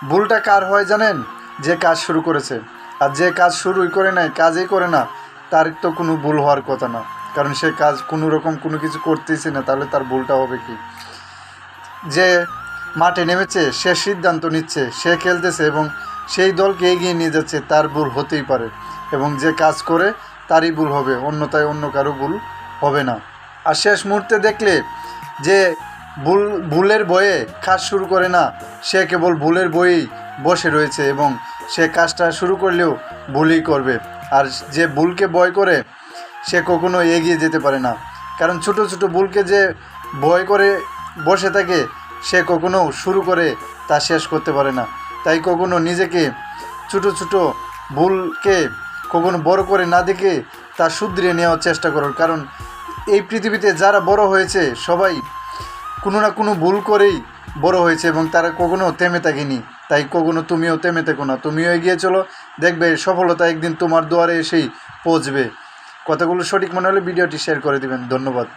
ভুলটা কার হয় জানেন? যে কাজ শুরু করেছে। আর যে কাজ শুরুই করে নাই, কাজই করে না, তার তো কোনো ভুল হওয়ার কথা না। কারণ সে কাজ কোনো রকম কোনো কিছু করতেইছে না, তাহলে তার ভুলটা হবে কি? যে মাঠে নেমেছে, সে সিদ্ধান্ত নিচ্ছে, সে খেলতেছে এবং সেই দলকে এগিয়ে নিয়ে যাচ্ছে, তার ভুল হতেই পারে। এবং যে কাজ করে তারই ভুল হবে, অন্যথায় অন্য কারো ভুল হবে না। আর শেষ মুহূর্তে দেখলে যে ভুলের ভয়ে কাজ শুরু করে না, সে কেবল ভুলের ভয়েই বসে রয়েছে এবং সে কাজটা শুরু করলেও ভুলই করবে। আর যে ভুলকে ভয় করে সে কখনো এগিয়ে যেতে পারে না। কারণ ছোট ছোট ভুলকে যে ভয় করে বসে থাকে, সে কখনো শুরু করে তা শেষ করতে পারে না। তাই কখনো নিজেকে ছোট ছোট ভুলকে কখনো বড় করে না দেখে তা শুধরিয়ে নেওয়ার চেষ্টা করুন। কারণ এই পৃথিবীতে যারা বড় হয়েছে সবাই কোনো না কোনো ভুল করেই বড় হয়েছে এবং তারা কখনো থেমে থাকেনি। তাই কখনো তুমিও থেমে থেকো না, তুমিও এগিয়ে চলো, দেখবে সফলতা একদিন তোমার দুয়ারে এসেই পৌঁছবে। কথাগুলো সঠিক মনে হলে ভিডিওটি শেয়ার করে দিবেন। ধন্যবাদ।